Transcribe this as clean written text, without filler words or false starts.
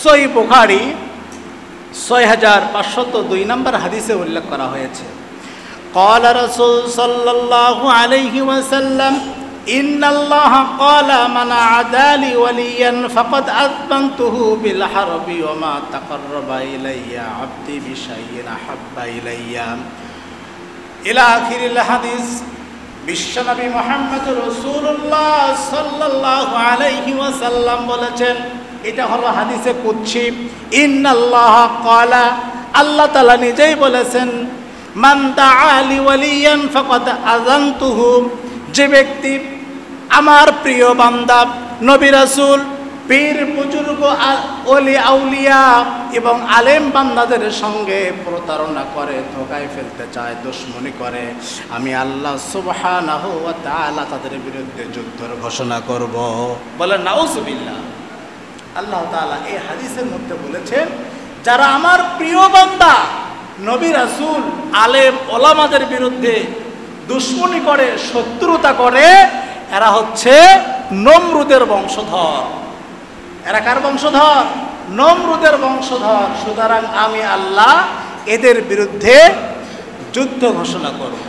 সহিহ বুখারী 6502 নম্বর হাদিসে উল্লেখ করা হয়েছে, قال رسول صلى الله عليه وسلم إن الله قال من عادى لي وليا فقد أذنته بالحرب وما تقرب إلي عبدي بشيء أحب إلي إلى آخر الحديث। বিশ্বনবী মুহাম্মদ রাসূলুল্লাহ সাল্লাল্লাহু আলাইহি ওয়াসাল্লাম বলেছেন, এটা হলো হাদিসে কুদসি, ইন্নাল্লাহ ক্বালা, আল্লাহ তাআলা নিজেই বলেছেন, মান দাআ লি ওয়ালিয়ান ফাকাদ আযানতুহু, যে ব্যক্তি আমার প্রিয় বান্দা নবী রাসূল, পীর বুজুর্গ, ওলি আউলিয়া এবং আলেম বান্দাদের সঙ্গে প্রতারণা করে, ধোঁকায় ফেলতে চায়, দুশমনি করে, আমি আল্লাহ সুবহানাহু ওয়া তাআলা তাদের বিরুদ্ধে যুদ্ধের ঘোষণা করব। বলেন নাউজুবিল্লাহ। আল্লাহ তাআলা এই হাদিসের মধ্যে বলেছেন, যারা আমার প্রিয় বান্দা নবী রাসূল আলেম ওলামাদের বিরুদ্ধে দুশমনি করে, শত্রুতা করে, এরা হচ্ছে নমরুদের বংশধর। এরা কার বংশধর? নমরুদের বংশধর। সুতরাং আমি আল্লাহ এদের বিরুদ্ধে যুদ্ধ ঘোষণা করব।